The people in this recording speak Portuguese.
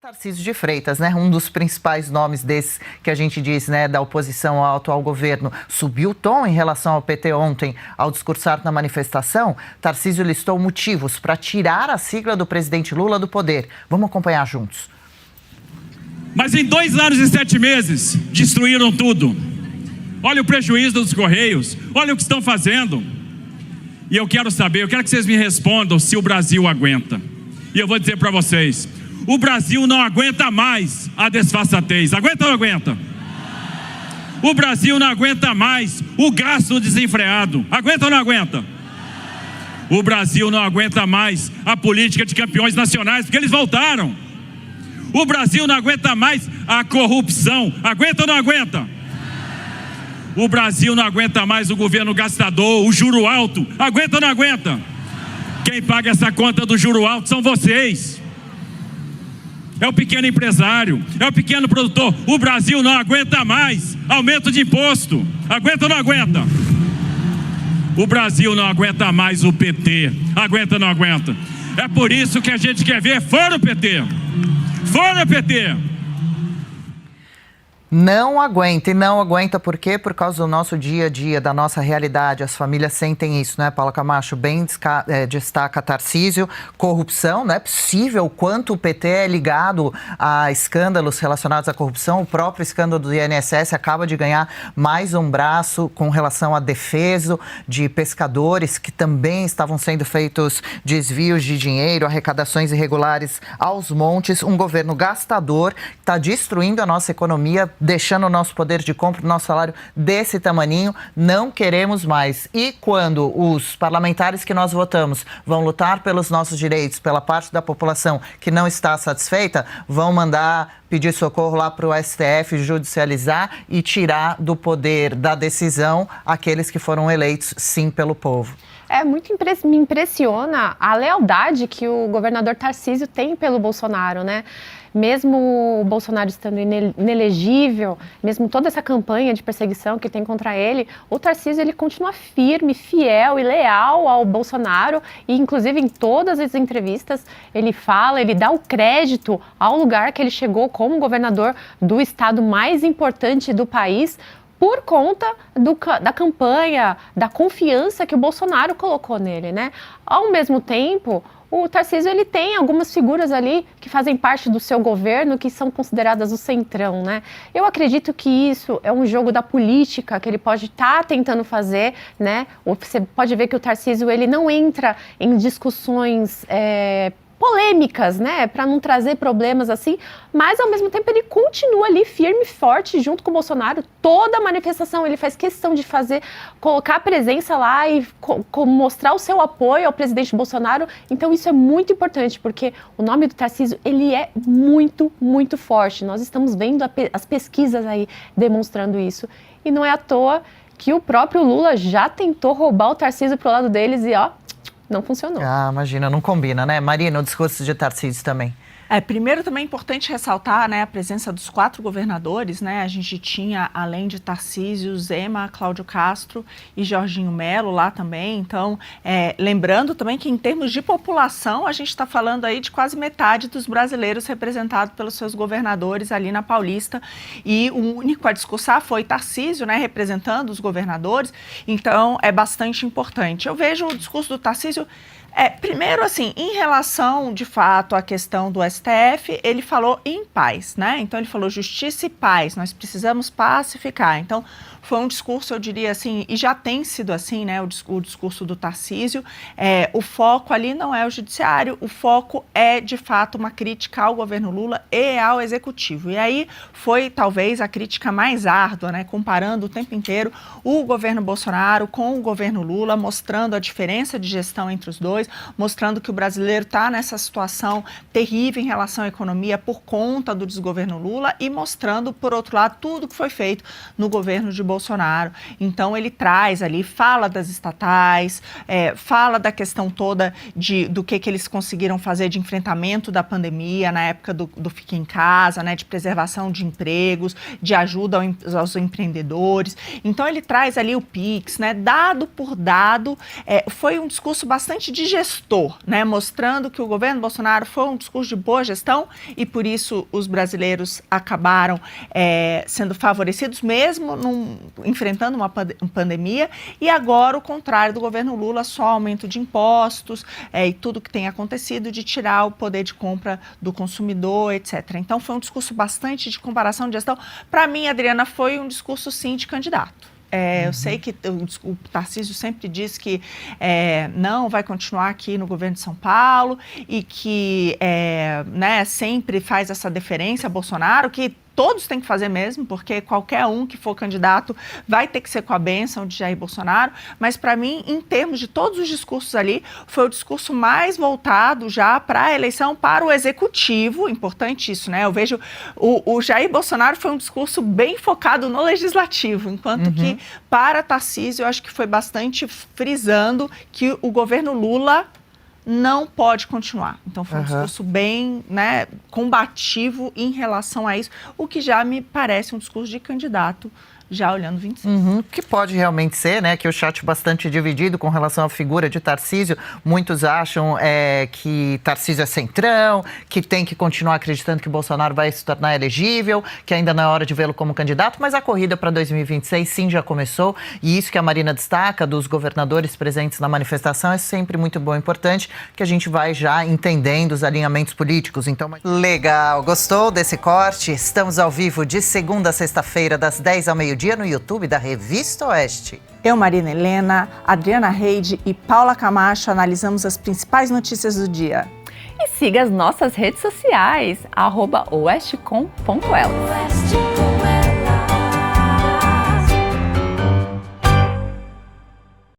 Tarcísio de Freitas, né, um dos principais nomes desses que a gente diz, né, da oposição ao atual governo, subiu o tom em relação ao PT ontem ao discursar na manifestação. Tarcísio listou motivos para tirar a sigla do presidente Lula do poder. Vamos acompanhar juntos. Mas em 2 anos e 7 meses, destruíram tudo. Olha o prejuízo dos Correios, olha o que estão fazendo. E eu quero que vocês me respondam se o Brasil aguenta. E eu vou dizer para vocês, o Brasil não aguenta mais a desfaçatez. Aguenta ou não aguenta? O Brasil não aguenta mais o gasto desenfreado. Aguenta ou não aguenta? O Brasil não aguenta mais a política de campeões nacionais, porque eles voltaram. O Brasil não aguenta mais a corrupção. Aguenta ou não aguenta? O Brasil não aguenta mais o governo gastador, o juro alto. Aguenta ou não aguenta? Quem paga essa conta do juro alto são vocês. É o pequeno empresário, é o pequeno produtor. O Brasil não aguenta mais aumento de imposto. Aguenta ou não aguenta? O Brasil não aguenta mais o PT. Aguenta ou não aguenta? É por isso que a gente quer ver fora o PT. Fora o PT. Não aguenta, e não aguenta por quê? Por causa do nosso dia a dia, da nossa realidade. As famílias sentem isso, né, Paula Camacho? Bem destaca Tarcísio. Corrupção, não é possível o quanto o PT é ligado a escândalos relacionados à corrupção. O próprio escândalo do INSS acaba de ganhar mais um braço com relação à defesa de pescadores que também estavam sendo feitos desvios de dinheiro, arrecadações irregulares aos montes. Um governo gastador que está destruindo a nossa economia, deixando o nosso poder de compra, o nosso salário desse tamaninho. Não queremos mais. E quando os parlamentares que nós votamos vão lutar pelos nossos direitos, pela parte da população que não está satisfeita, vão mandar pedir socorro lá para o STF, judicializar e tirar do poder da decisão aqueles que foram eleitos, sim, pelo povo. Me impressiona a lealdade que o governador Tarcísio tem pelo Bolsonaro, né? Mesmo o Bolsonaro estando inelegível, mesmo toda essa campanha de perseguição que tem contra ele, o Tarcísio ele continua firme, fiel e leal ao Bolsonaro, e inclusive em todas as entrevistas ele fala, ele dá o crédito ao lugar que ele chegou como governador do estado mais importante do país, por conta da campanha, da confiança que o Bolsonaro colocou nele, né? Ao mesmo tempo, o Tarcísio ele tem algumas figuras ali que fazem parte do seu governo que são consideradas o centrão, né? Eu acredito que isso é um jogo da política que ele pode estar tentando fazer, né? Você pode ver que o Tarcísio ele não entra em discussões polêmicas, né, para não trazer problemas assim, mas ao mesmo tempo ele continua ali firme e forte junto com o Bolsonaro. Toda manifestação ele faz questão de colocar a presença lá e mostrar o seu apoio ao presidente Bolsonaro. Então isso é muito importante, porque o nome do Tarcísio ele é muito, muito forte. Nós estamos vendo as pesquisas aí demonstrando isso, e não é à toa que o próprio Lula já tentou roubar o Tarcísio pro lado deles e não funcionou. Imagina, não combina, né? Marina, o discurso de Tarcísio também. Primeiro também é importante ressaltar, né, a presença dos 4 governadores, né? A gente tinha, além de Tarcísio, Zema, Cláudio Castro e Jorginho Melo lá também. Então, lembrando também que em termos de população, a gente está falando aí de quase metade dos brasileiros representados pelos seus governadores ali na Paulista. E o único a discursar foi Tarcísio, né, representando os governadores. Então, é bastante importante. Eu vejo o discurso do Tarcísio... primeiro, assim, em relação, de fato, à questão do STF, ele falou em paz, né? Então, ele falou justiça e paz, nós precisamos pacificar. Então, foi um discurso, eu diria assim, e já tem sido assim, né, o discurso do Tarcísio. O foco ali não é o judiciário, o foco é, de fato, uma crítica ao governo Lula e ao executivo. E aí foi, talvez, a crítica mais árdua, né, comparando o tempo inteiro o governo Bolsonaro com o governo Lula, mostrando a diferença de gestão entre os dois, mostrando que o brasileiro está nessa situação terrível em relação à economia por conta do desgoverno Lula, e mostrando, por outro lado, tudo que foi feito no governo de Bolsonaro. Então ele traz ali, fala das estatais, fala da questão toda do que eles conseguiram fazer de enfrentamento da pandemia na época do Fique em Casa, né, de preservação de empregos, de ajuda aos empreendedores. Então ele traz ali o PIX, né, dado por dado. Foi um discurso bastante de gestor, né, mostrando que o governo Bolsonaro foi um discurso de boa gestão e por isso os brasileiros acabaram sendo favorecidos mesmo enfrentando uma pandemia, e agora o contrário do governo Lula, só aumento de impostos e tudo que tem acontecido de tirar o poder de compra do consumidor, etc. Então foi um discurso bastante de comparação de gestão. Para mim, Adriana, foi um discurso sim de candidato. Eu sei que o Tarcísio sempre diz que não vai continuar aqui no governo de São Paulo e que sempre faz essa deferência a Bolsonaro, que todos têm que fazer mesmo, porque qualquer um que for candidato vai ter que ser com a bênção de Jair Bolsonaro, mas para mim, em termos de todos os discursos ali, foi o discurso mais voltado já para a eleição, para o executivo, importante isso, né? Eu vejo o Jair Bolsonaro foi um discurso bem focado no legislativo, enquanto que para Tarcísio eu acho que foi bastante frisando que o governo Lula não pode continuar. Então foi um discurso bem, combativo em relação a isso, o que já me parece um discurso de candidato, já olhando 25. Que pode realmente ser, né? Que o chat bastante dividido com relação à figura de Tarcísio. Muitos acham que Tarcísio é centrão, que tem que continuar acreditando que Bolsonaro vai se tornar elegível, que ainda não é hora de vê-lo como candidato, mas a corrida para 2026 sim já começou, e isso que a Marina destaca dos governadores presentes na manifestação é sempre muito bom e importante, que a gente vai já entendendo os alinhamentos políticos. Então, legal, gostou desse corte? Estamos ao vivo de segunda a sexta-feira, das 10 ao meio-dia, no YouTube da Revista Oeste. Eu, Marina Helena, Adriana Reide e Paula Camacho analisamos as principais notícias do dia. E siga as nossas redes sociais, @oestecom.elas.